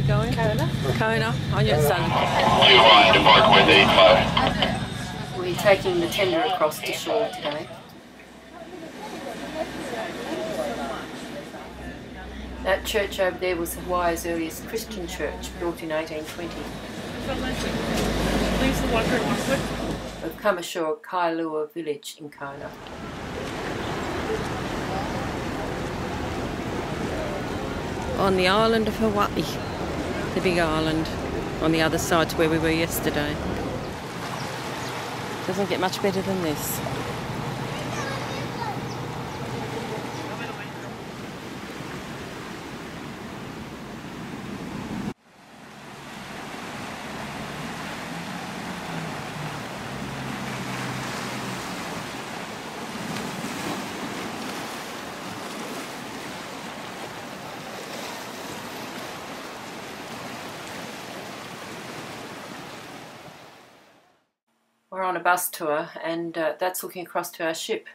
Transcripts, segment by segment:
going? KONA. KONA, on your son. We're taking the tender across to shore today. That church over there was Hawaii's earliest Christian church, built in 1820. We've come ashore at Kailua village in KONA. On the island of Hawaii, the big island, on the other side to where we were yesterday. Doesn't get much better than this. We're on a bus tour and that's looking across to our ship.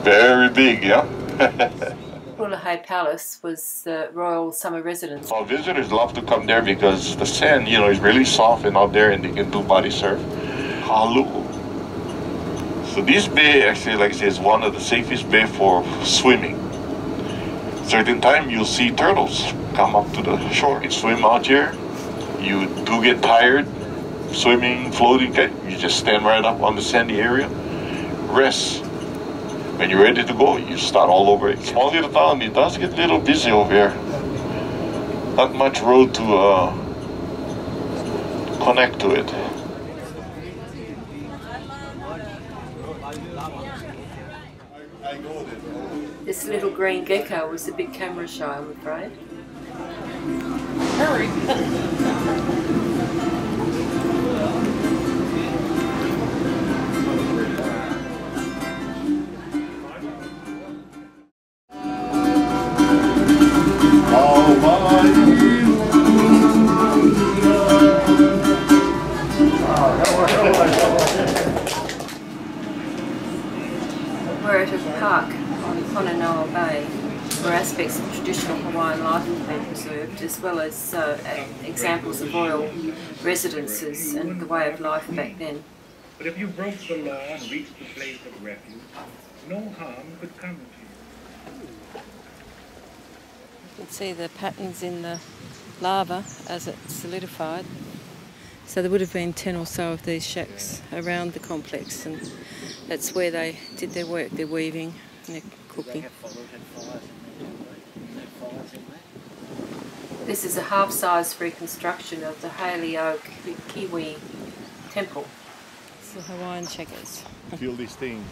Very big, yeah? Ulahai Palace was the royal summer residence. Our visitors love to come there because the sand, you know, is really soft and out there and they can do body surf. Halu. So this bay actually, like I say, is one of the safest bay for swimming. Certain time you'll see turtles come up to the shore and swim out here. You do get tired swimming, floating, you just stand right up on the sandy area, rest. When you're ready to go, you start all over. It's small little town, it does get a little busy over here. Not much road to connect to it. This little green gecko was a big camera shy, I'm afraid. Hurry! We're at a park on Konanoa Bay, where aspects of traditional Hawaiian life have been preserved, as well as examples of royal residences and the way of life back then. But if you broke the law and reached the place of refuge, no harm could come to you. You can see the patterns in the lava as it solidified. So there would have been 10 or so of these shacks around the complex, and that's where they did their work, their weaving and their cooking. This is a half-size reconstruction of the Haleo Kiwi temple. It's the Hawaiian checkers. Feel this thing.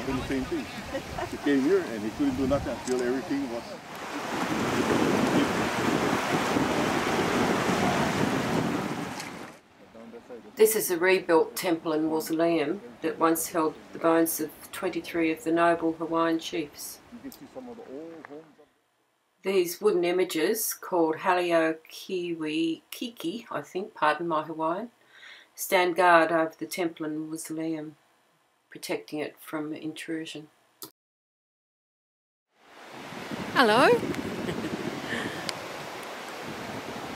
The same thing. He came here and he couldn't do nothing until everything was. This is a rebuilt temple and mausoleum that once held the bones of 23 of the noble Hawaiian chiefs. These wooden images, called Haleo Kiwi Kiki, I think, pardon my Hawaiian, stand guard over the temple and mausoleum, protecting it from intrusion. Hello.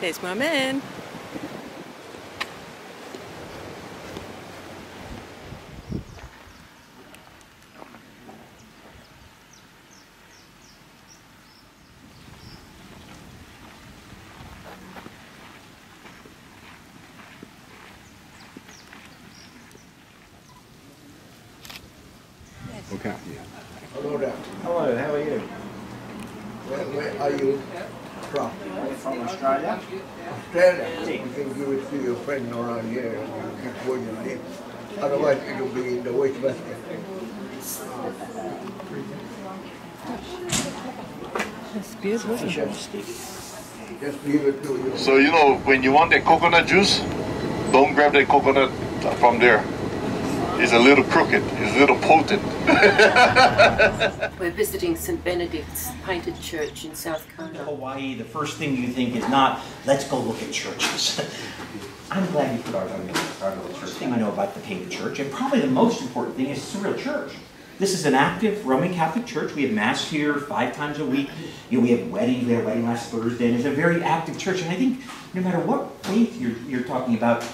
There's my man. Okay. Hello there. Hello, how are you? Where are you from? From Australia. Australia. You can give it to your friend around here and you keep where you live. Otherwise it will be in the wastebasket. That's beautiful. Fish on a stick. Just leave it to you. So, you know, when you want that coconut juice, don't grab that coconut from there. It's a little crooked, it's a little potent. We're visiting St. Benedict's painted church in South KONA. Hawaii, the first thing you think is not, let's go look at churches. I'm glad you put our little church thing I know about the painted church, and probably the most important thing is it's a real church. This is an active Roman Catholic church. We have Mass here 5 times a week. You know, we have weddings. We had a wedding last Thursday, and it's a very active church. And I think no matter what faith you're talking about,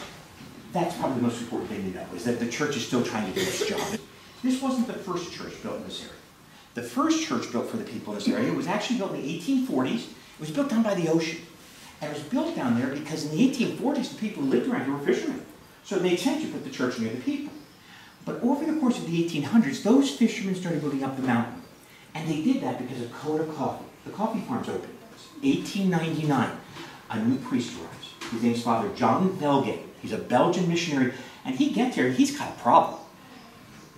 that's probably the most important thing to know, is that the church is still trying to do its job. This wasn't the first church built in this area. The first church built for the people in this area was actually built in the 1840s. It was built down by the ocean. And it was built down there because in the 1840s, the people who lived around here were fishermen. So it made sense to put the church near the people. But over the course of the 1800s, those fishermen started building up the mountain. And they did that because of KONA coffee. The coffee farms opened. 1899, a new priest arrives. His name's Father John Velgate. He's a Belgian missionary. And he gets here, and he's got a problem.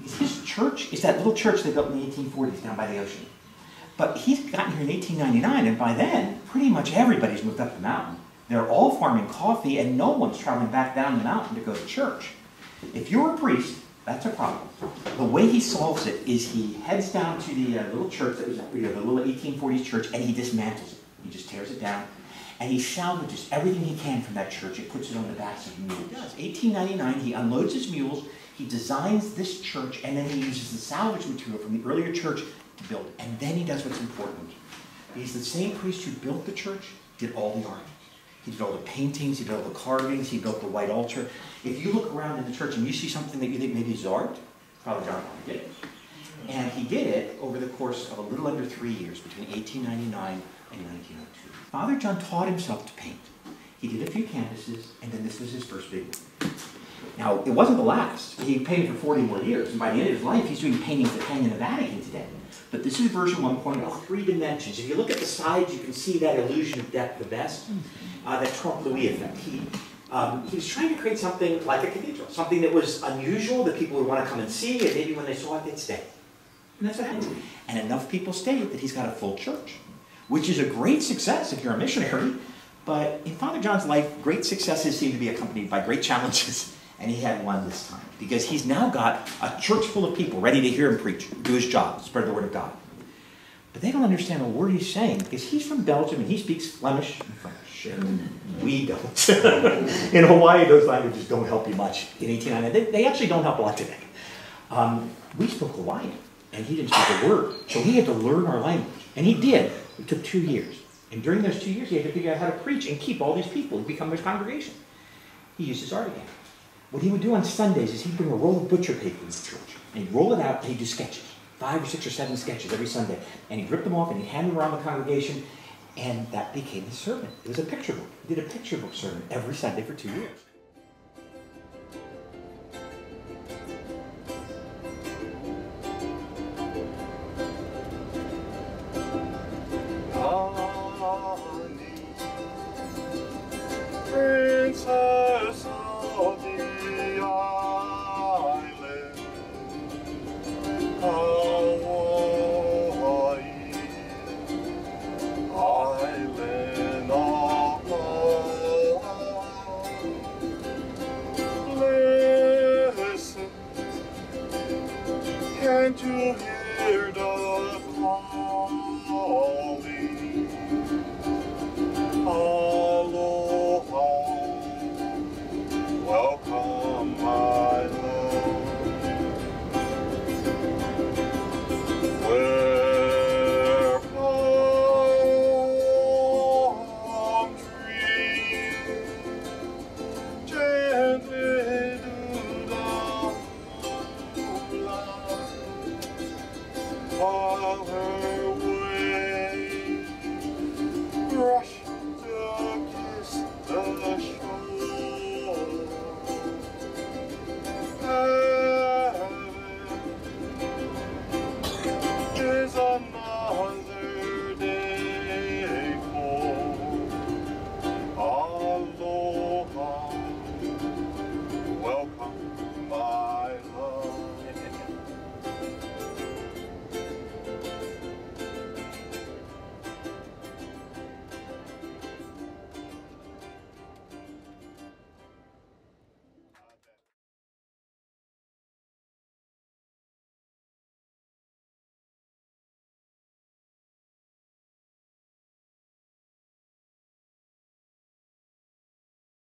His church is that little church they built in the 1840s down by the ocean. But he's gotten here in 1899, and by then, pretty much everybody's moved up the mountain. They're all farming coffee, and no one's traveling back down the mountain to go to church. If you're a priest, that's a problem. The way he solves it is he heads down to the little church that was, the little 1840s church, and he dismantles it. He just tears it down, and he salvages everything he can from that church and puts it on the backs of mules. He does. 1899, he unloads his mules, he designs this church, and then he uses the salvage material from the earlier church to build it. And then he does what's important. He's the same priest who built the church, did all the art. He did all the paintings, he did all the carvings, he built the white altar. If you look around in the church and you see something that you think maybe is art, Father John did it. And he did it over the course of a little under 3 years, between 1899 and 1902. Father John taught himself to paint. He did a few canvases, and then this was his first big one. Now, it wasn't the last. He painted for 40 more years, and by the end of his life, he's doing paintings that hang in the Vatican today. But this is version 1.0, 3 dimensions. If you look at the sides, you can see that illusion of depth the best, that Trompe l'oeil effect. He was trying to create something like a cathedral, something that was unusual, that people would want to come and see, and maybe when they saw it, they'd stay. And that's what happened. And enough people stayed that he's got a full church, which is a great success if you're a missionary. But in Father John's life, great successes seem to be accompanied by great challenges. And he had one this time, because he's now got a church full of people ready to hear him preach, do his job, spread the word of God. But they don't understand a word he's saying, because he's from Belgium and he speaks Flemish and French, and we don't. In Hawaii, those languages don't help you much in 1899. They actually don't help a lot today. We spoke Hawaiian, and he didn't speak a word, so he had to learn our language. And he did. It took 2 years. And during those 2 years, he had to figure out how to preach and keep all these people and become his congregation. He used his art again. What he would do on Sundays is he'd bring a roll of butcher paper into church, and he'd roll it out, and he'd do sketches, 5 or 6 or 7 sketches every Sunday, and he'd rip them off, and he'd hand them around the congregation, and that became his sermon. It was a picture book. He did a picture book sermon every Sunday for 2 years. Princess of the island, Hawaii, island of love. Listen, can't you hear the calling? Aloha, welcome my love. Where palm trees gently do the hula, while her